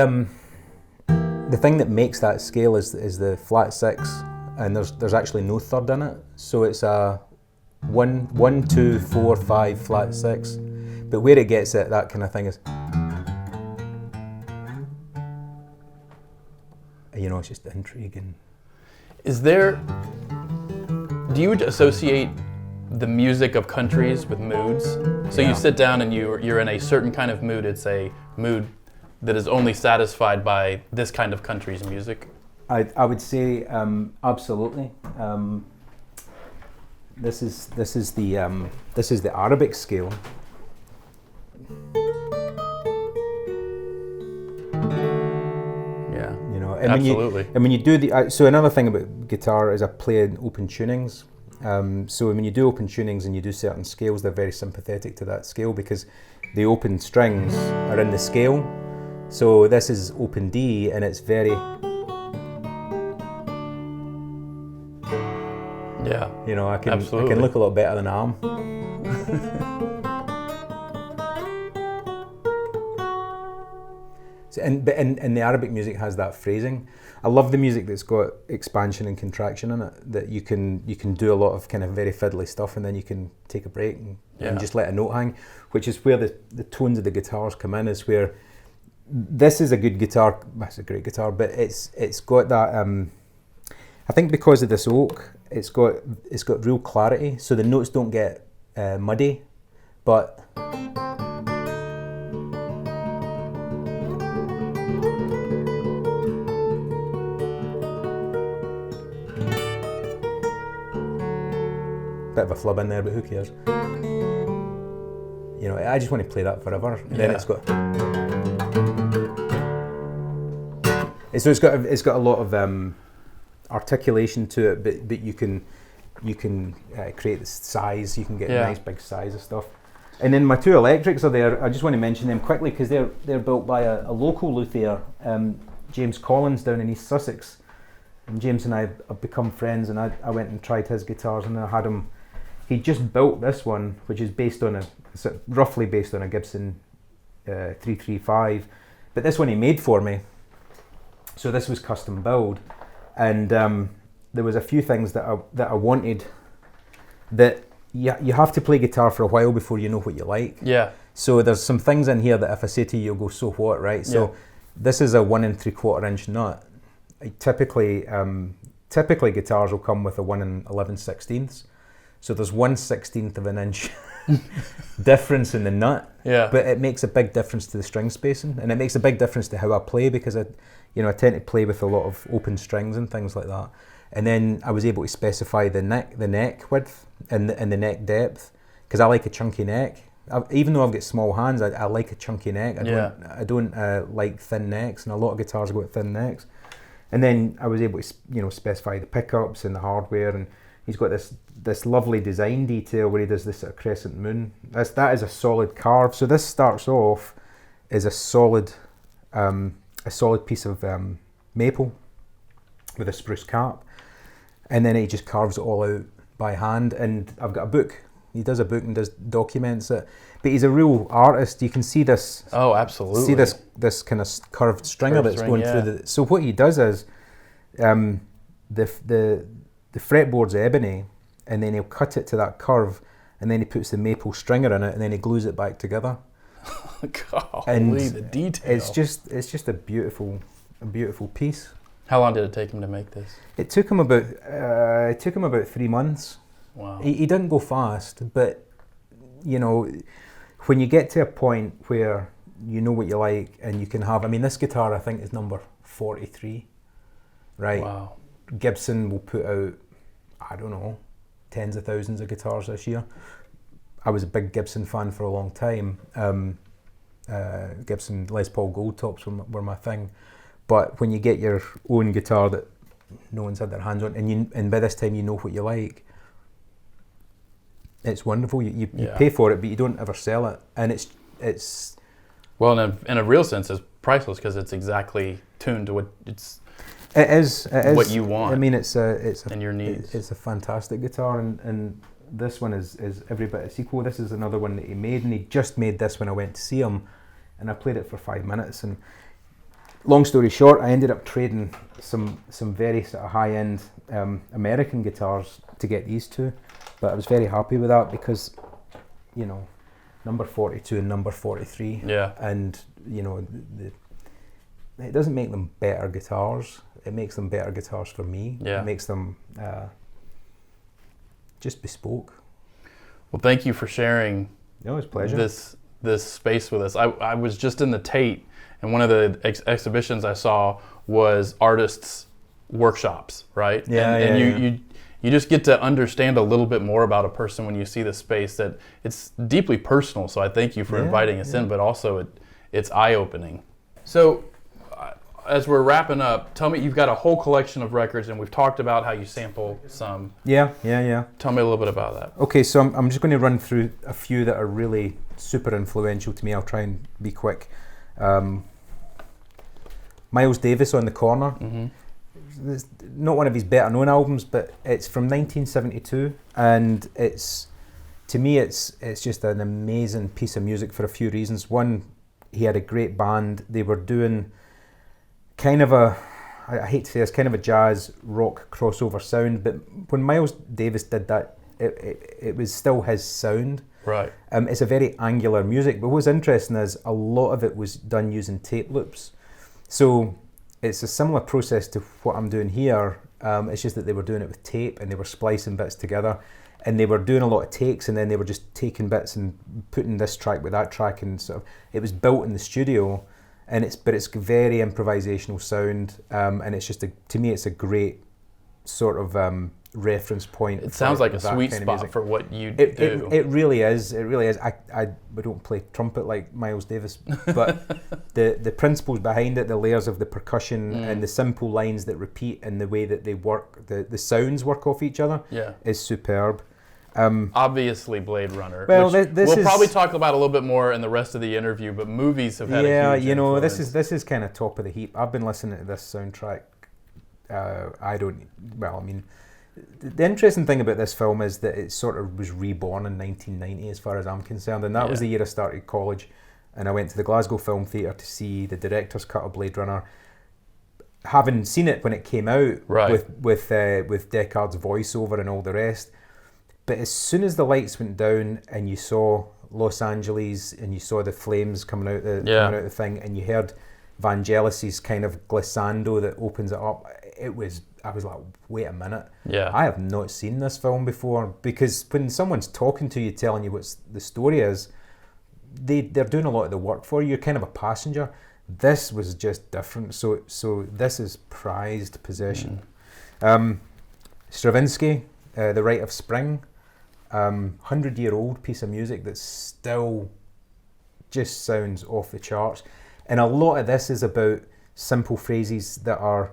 thing that makes that scale is the flat 6, and there's actually no third in it, so it's a 1 2 4 5 flat 6. But where it gets at that kind of thing is, you know, it's just intriguing. Do you associate the music of countries with moods? So you sit down and you're in a certain kind of mood. It's a mood that is only satisfied by this kind of country's music. I would say absolutely. This is the Arabic scale. Yeah. You know, absolutely. When you do so another thing about guitar is I play in open tunings. So when you do open tunings and you do certain scales, they're very sympathetic to that scale because the open strings are in the scale. So this is open D and it's very... Yeah. You know, I can absolutely. look a lot better than I am. So, and the Arabic music has that phrasing. I love the music that's got expansion and contraction in it, that you can do a lot of kind of very fiddly stuff and then you can take a break and just let a note hang, which is where the tones of the guitars come in, is where this is a good guitar, it's a great guitar, but it's got that, I think because of this oak, it's got real clarity, so the notes don't get muddy, but bit of a flub in there, but who cares? You know, I just want to play that forever. And then it's got, so it's got a lot of articulation to it, but you can create the size. You can get a nice big size of stuff. And then my two electrics are there. I just want to mention them quickly because they're built by a local luthier, James Collins, down in East Sussex. And James and I have become friends, and I went and tried his guitars, and I had him. He just built this one, which is roughly based on a Gibson 335, but this one he made for me. So this was custom build, and there was a few things that I wanted. That you have to play guitar for a while before you know what you like. Yeah. So there's some things in here that if I say to you, you'll go, so what, right? So this is a 1 3/4 inch nut. Typically guitars will come with a 1 11/16. So there's 1/16 of an inch difference in the nut, but it makes a big difference to the string spacing, and it makes a big difference to how I play because I tend to play with a lot of open strings and things like that. And then I was able to specify the neck width and the neck depth, because I like a chunky neck. Even though I've got small hands, I like a chunky neck. I don't like thin necks, and a lot of guitars got thin necks. And then I was able to, specify the pickups and the hardware, and he's got this lovely design detail where he does this sort of crescent moon. That is a solid carve. So this starts off as a solid piece of maple with a spruce cap, and then he just carves it all out by hand. And I've got a book. He does a book and documents it. But he's a real artist. You can see this. Oh, absolutely. See this kind of curved stringer that's going through the. So what he does is, the fretboard's ebony, and then he'll cut it to that curve, and then he puts the maple stringer in it, and then he glues it back together. Golly, the detail. It's just a beautiful piece. How long did it take him to make this? It took him about 3 months. Wow. He didn't go fast, but when you get to a point where you know what you like and you can have, this guitar I think is number 43, right? Wow. Gibson will put out, I don't know, tens of thousands of guitars this year. I was a big Gibson fan for a long time. Gibson Les Paul Gold Tops were my thing. But when you get your own guitar that no one's had their hands on, and by this time you know what you like, it's wonderful. You pay for it, but you don't ever sell it, and it's well, in a real sense, it's priceless because it's exactly tuned to what it is what you want. It's and your needs. It's a fantastic guitar, and this one is every bit a sequel. This is another one that he made, and he just made this when I went to see him, and I played it for 5 minutes. And long story short, I ended up trading some very sort of high-end American guitars to get these two. But I was very happy with that because, number 42 and number 43. Yeah. And, it doesn't make them better guitars. It makes them better guitars for me. Yeah. It makes them just bespoke. Well, thank you for sharing. No, it's a pleasure. This space with us. I was just in the Tate, and one of the exhibitions I saw was artists' workshops, right? Yeah, and you just get to understand a little bit more about a person when you see the space, that it's deeply personal. So I thank you for inviting us in, but also it's eye-opening. So as we're wrapping up, tell me, you've got a whole collection of records, and we've talked about how you sample some. Yeah. Tell me a little bit about that. Okay, so I'm just going to run through a few that are really super influential to me. I'll try and be quick. Miles Davis on the Corner. Mm-hmm. It's not one of his better known albums, but it's from 1972, and to me it's just an amazing piece of music for a few reasons. One, he had a great band. They were doing kind of I hate to say this, kind of a jazz rock crossover sound, but when Miles Davis did that, it was still his sound. Right. It's a very angular music, but what's interesting is a lot of it was done using tape loops. So it's a similar process to what I'm doing here. It's just that they were doing it with tape, and they were splicing bits together, and they were doing a lot of takes, and then they were just taking bits and putting this track with that track, and sort of it was built in the studio, and it's very improvisational sound, and it's just to me it's a great sort of reference point. It sounds like a sweet spot for what you do. It really is. It really is. We don't play trumpet like Miles Davis, but the principles behind it, the layers of the percussion and the simple lines that repeat, and the way that they work, the sounds work off each other, is superb. Obviously Blade Runner, well, which this we'll probably talk about a little bit more in the rest of the interview, but movies have had a huge influence. this is kind of top of the heap. I've been listening to this soundtrack. The interesting thing about this film is that it sort of was reborn in 1990 as far as I'm concerned, and that was the year I started college, and I went to the Glasgow Film Theatre to see the director's cut of Blade Runner. Having seen it when it came out, with Deckard's voiceover and all the rest, but as soon as the lights went down and you saw Los Angeles and you saw the flames coming out the thing, and you heard Vangelis's kind of glissando that opens it up, I was like, wait a minute. Yeah. I have not seen this film before, because when someone's talking to you, telling you what the story is, they're doing a lot of the work for you. You're kind of a passenger. This was just different. So this is prized possession. Stravinsky, The Rite of Spring, 100-year-old piece of music that still just sounds off the charts. And a lot of this is about simple phrases that are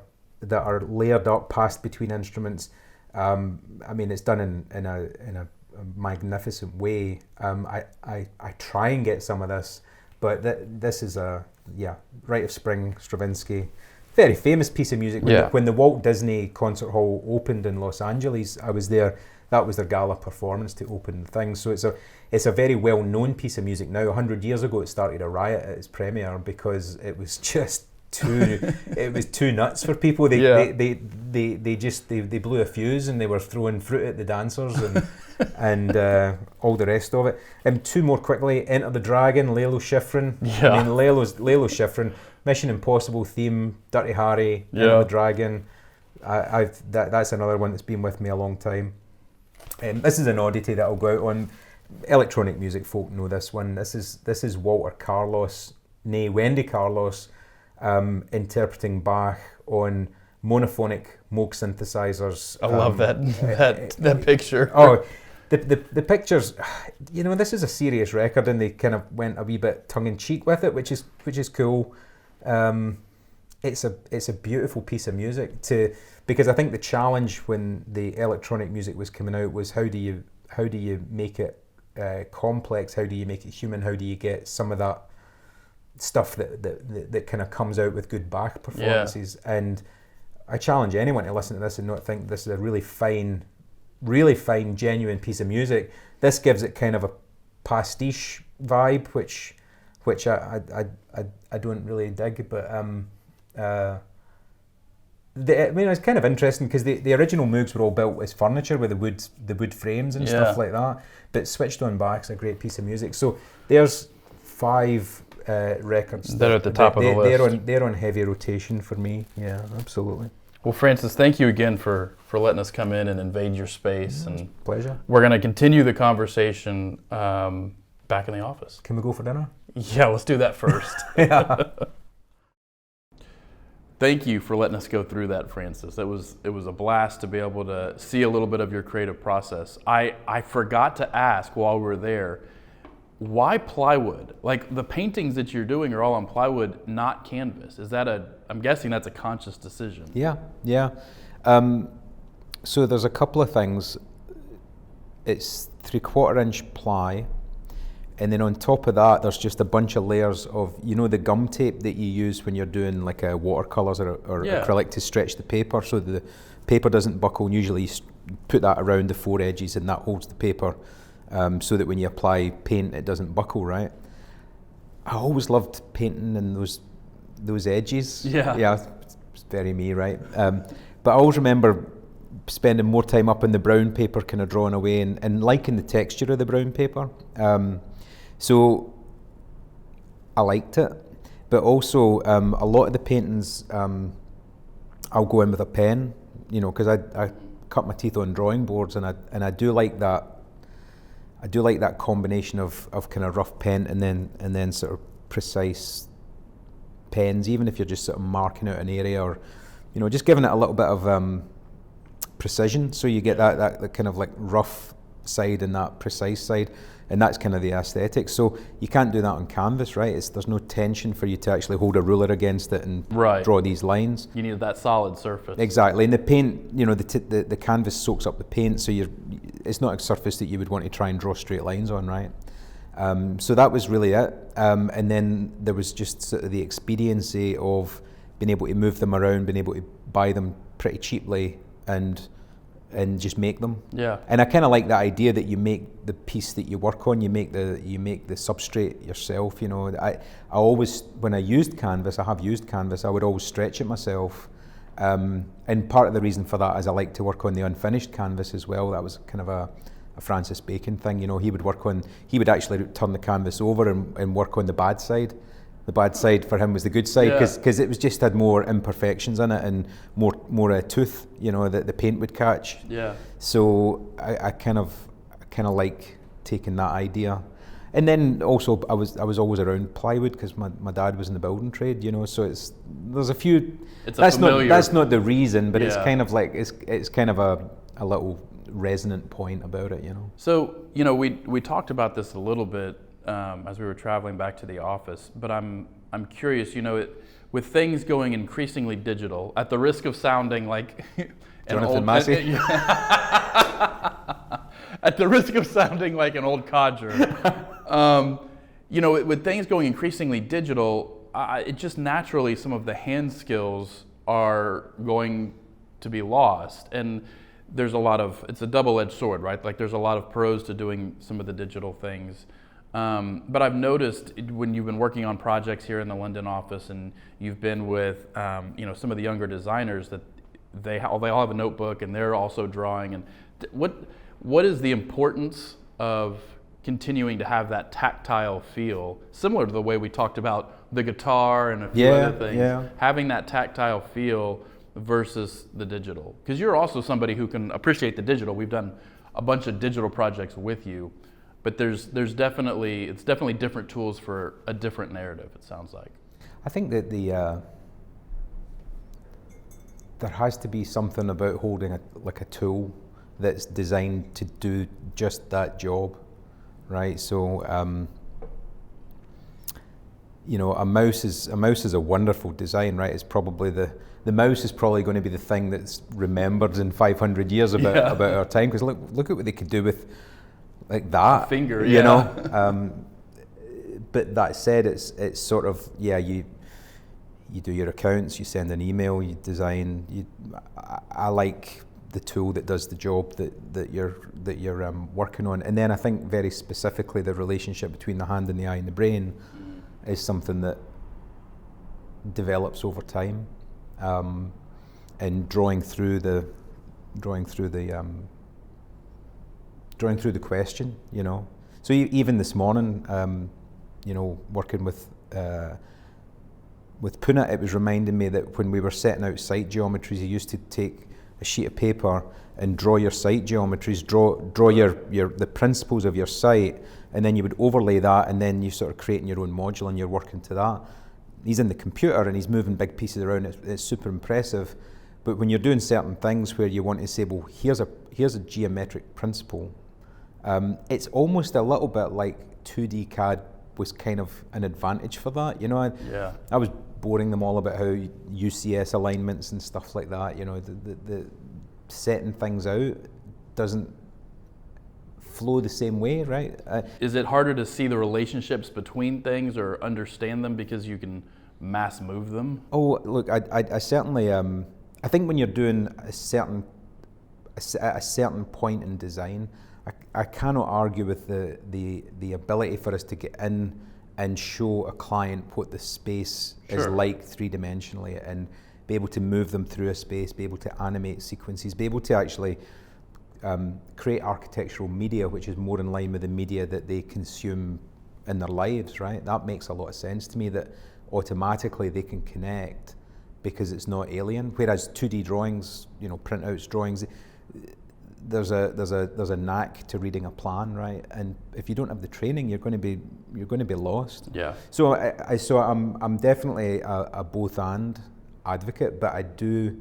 layered up, passed between instruments. I mean, it's done in a magnificent way. I try and get some of this, but this is Rite of Spring, Stravinsky, very famous piece of music. When the Walt Disney Concert Hall opened in Los Angeles, I was there. That was their gala performance to open the thing. So it's a very well known piece of music now. 100 years ago, it started a riot at its premiere because it was just too nuts for people. They blew a fuse and they were throwing fruit at the dancers and all the rest of it. And two more quickly, Enter the Dragon, Lalo Schifrin. Yeah. I mean, Lalo Schifrin, Mission Impossible theme, Dirty Harry, Enter the Dragon. That's another one that's been with me a long time. This is an oddity that I'll go out on. Electronic music folk know this one. This is Walter Carlos, nay Wendy Carlos, interpreting Bach on monophonic Moog synthesizers. I love that picture. Oh, the pictures. You know, this is a serious record, and they kind of went a wee bit tongue in cheek with it, which is cool. It's a beautiful piece of music because I think the challenge when the electronic music was coming out was how do you make it complex? How do you make it human? How do you get some of that stuff that kind of comes out with good Bach performances? Yeah. And I challenge anyone to listen to this and not think this is a really fine, genuine piece of music. This gives it kind of a pastiche vibe, which I don't really dig, but I mean, it's kind of interesting because the original Moogs were all built as furniture with the wood frames and stuff like that. But Switched On Bach's a great piece of music. So there's 5 records. They're at the top of the list. They're on heavy rotation for me. Yeah, absolutely. Well, Francis, thank you again for letting us come in and invade your space. And pleasure. We're going to continue the conversation back in the office. Can we go for dinner? Yeah, let's do that first. Yeah. Thank you for letting us go through that, Francis. It was a blast to be able to see a little bit of your creative process. I forgot to ask while we were there, why plywood? Like, the paintings that you're doing are all on plywood, not canvas. I'm guessing that's a conscious decision. Yeah. So there's a couple of things. It's 3/4 inch ply. And then on top of that, there's just a bunch of layers of, you know, the gum tape that you use when you're doing like watercolors or acrylic to stretch the paper so the paper doesn't buckle. And usually you put that around the 4 edges and that holds the paper so that when you apply paint, it doesn't buckle, right? I always loved painting in those edges. Yeah, it's very me, right? But I always remember spending more time up in the brown paper, kind of drawing away and liking the texture of the brown paper. So I liked it, but also a lot of the paintings I'll go in with a pen, you know, because I cut my teeth on drawing boards, and I do like that. I do like that combination of kind of rough pen and then sort of precise pens, even if you're just sort of marking out an area or, you know, just giving it a little bit of precision, so you get that kind of like rough side and that precise side. And that's kind of the aesthetic. So you can't do that on canvas, right? There's no tension for you to actually hold a ruler against it and draw these lines. You need that solid surface. Exactly. And the paint, you know, the canvas soaks up the paint, so it's not a surface that you would want to try and draw straight lines on, right? So that was really it. And then there was just sort of the expediency of being able to move them around, being able to buy them pretty cheaply and just make them. Yeah. And I kind of like the idea that you make the piece that you work on, you make the substrate yourself, you know. I always, when I have used canvas, I would always stretch it myself. And part of the reason for that is I like to work on the unfinished canvas as well. That was kind of a Francis Bacon thing, you know. He would actually turn the canvas over and work on the bad side. The bad side for him was the good side, because it was just had more imperfections in it and more tooth, you know, that the paint would catch. Yeah. So I kind of like taking that idea, and then also I was always around plywood because my dad was in the building trade, you know. So there's a few. That's not the reason, but it's kind of like it's kind of a little resonant point about it, you know. So, we talked about this a little bit as we were traveling back to the office, but I'm curious, with things going increasingly digital, at the risk of sounding like Jonathan Massey? At the risk of sounding like an old codger, with things going increasingly digital, it just naturally, some of the hand skills are going to be lost. And there's it's a double-edged sword, right? Like there's a lot of pros to doing some of the digital things. But I've noticed when you've been working on projects here in the London office and you've been with, some of the younger designers, that they all have a notebook and they're also drawing. And what is the importance of continuing to have that tactile feel, similar to the way we talked about the guitar and a few other things, having that tactile feel versus the digital? Because you're also somebody who can appreciate the digital. We've done a bunch of digital projects with you, but it's definitely different tools for a different narrative, it sounds like. I think that there has to be something about holding a tool that's designed to do just that job, right? So, a mouse is a wonderful design, right? It's probably the mouse is probably going to be the thing that's remembered in 500 years about our time, because look at what they could do with like that a finger, But that said, it's sort of you do your accounts, you send an email, you design. I like the tool that does the job that you're working on, and then I think very specifically the relationship between the hand and the eye and the brain is something that develops over time, and drawing through the question, So even this morning, working with Puna, it was reminding me that when we were setting out site geometries, you used to take a sheet of paper and draw your site geometries, draw the principles of your site, and then you would overlay that, and then you sort of creating your own module and you're working to that. He's in the computer and he's moving big pieces around. It's super impressive. But when you're doing certain things where you want to say, well, here's a geometric principle, it's almost a little bit like 2D CAD was kind of an advantage for that. I was boring them all about how UCS alignments and stuff like that. The setting things out doesn't flow the same way, right? Is it harder to see the relationships between things or understand them because you can mass move them? Oh, look, I certainly, I think when you're doing a certain point in design, I cannot argue with the ability for us to get in and show a client what the space is like three-dimensionally, and be able to move them through a space, be able to animate sequences, be able to actually create architectural media which is more in line with the media that they consume in their lives, right? That makes a lot of sense to me, that automatically they can connect because it's not alien. Whereas 2D drawings, printouts drawings, there's a knack to reading a plan, right? And if you don't have the training, you're going to be lost. Yeah. So I'm definitely a both and advocate, but I do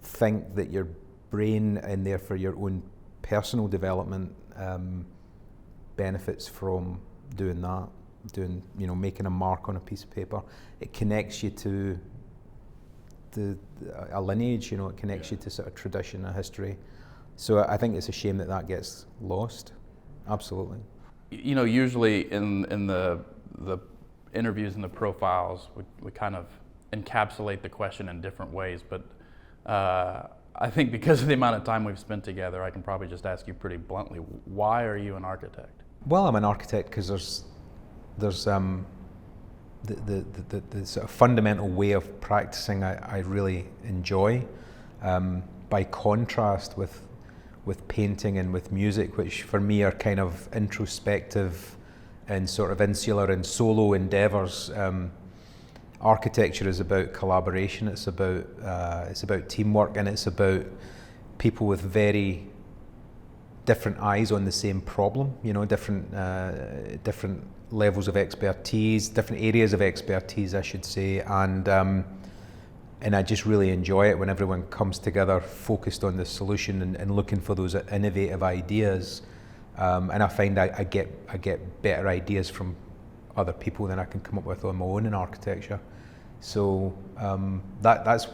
think that your brain and therefore your own personal development benefits from doing that, making a mark on a piece of paper. It connects you to a lineage, it connects you to sort of tradition, a history. So I think it's a shame that gets lost. Absolutely. Usually in the interviews and the profiles, we kind of encapsulate the question in different ways, but I think because of the amount of time we've spent together, I can probably just ask you pretty bluntly, why are you an architect? Well, I'm an architect because there's the sort of fundamental way of practicing I really enjoy, by contrast with painting and with music, which for me are kind of introspective and sort of insular and solo endeavors. Architecture is about collaboration. It's about teamwork, and it's about people with very different eyes on the same problem. Different levels of expertise, different areas of expertise, I should say, and And I just really enjoy it when everyone comes together, focused on the solution and looking for those innovative ideas. And I find I get better ideas from other people than I can come up with on my own in architecture. So that's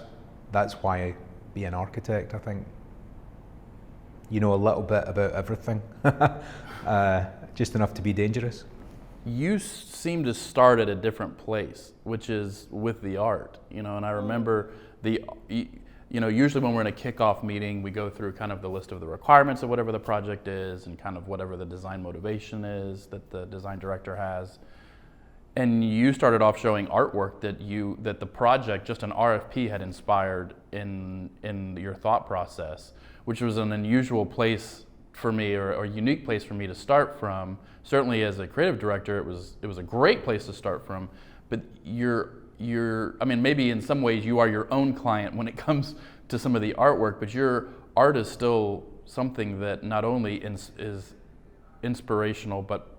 why I be an architect, I think. You know a little bit about everything, just enough to be dangerous. You seem to start at a different place, which is with the art, and I remember usually when we're in a kickoff meeting, we go through kind of the list of the requirements of whatever the project is and kind of whatever the design motivation is that the design director has. And you started off showing artwork that the project, just an RFP, had inspired in your thought process, which was an unusual place for me, or a unique place for me to start from. Certainly as a creative director, it was a great place to start from, but maybe in some ways you are your own client when it comes to some of the artwork, but your art is still something that not only is inspirational, but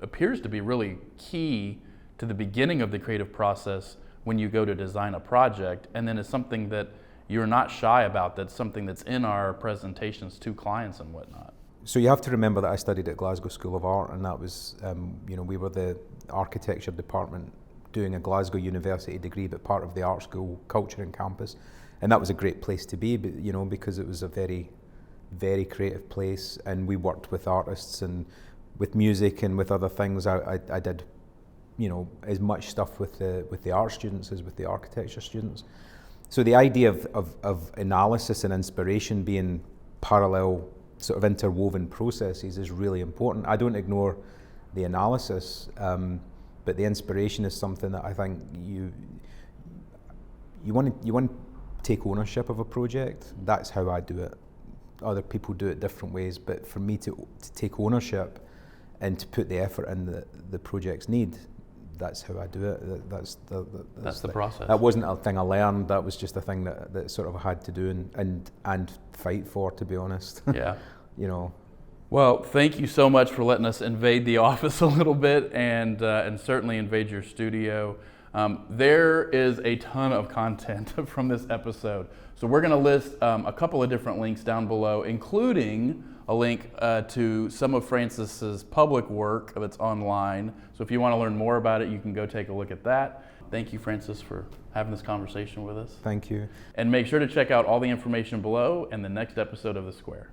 appears to be really key to the beginning of the creative process when you go to design a project, and then is something that you're not shy about, that's something that's in our presentations to clients and whatnot. So you have to remember that I studied at Glasgow School of Art, and that was, we were the architecture department doing a Glasgow University degree, but part of the art school culture and campus. And that was a great place to be, but, because it was a very, very creative place, and we worked with artists and with music and with other things. I did, as much stuff with the art students as with the architecture students. So the idea of analysis and inspiration being parallel, sort of interwoven processes is really important. I don't ignore the analysis, but the inspiration is something that I think you want to take ownership of a project. That's how I do it. Other people do it different ways, but for me to take ownership and to put the effort in that the projects need, that's how I do it. That's the process. That wasn't a thing I learned. That was just a thing that sort of I had to do and fight for, to be honest. Yeah. Well, thank you so much for letting us invade the office a little bit and certainly invade your studio. There is a ton of content from this episode. So we're going to list a couple of different links down below, including a link to some of Francis's public work that's online. So if you want to learn more about it, you can go take a look at that. Thank you, Francis, for having this conversation with us. Thank you. And make sure to check out all the information below and the next episode of The Square.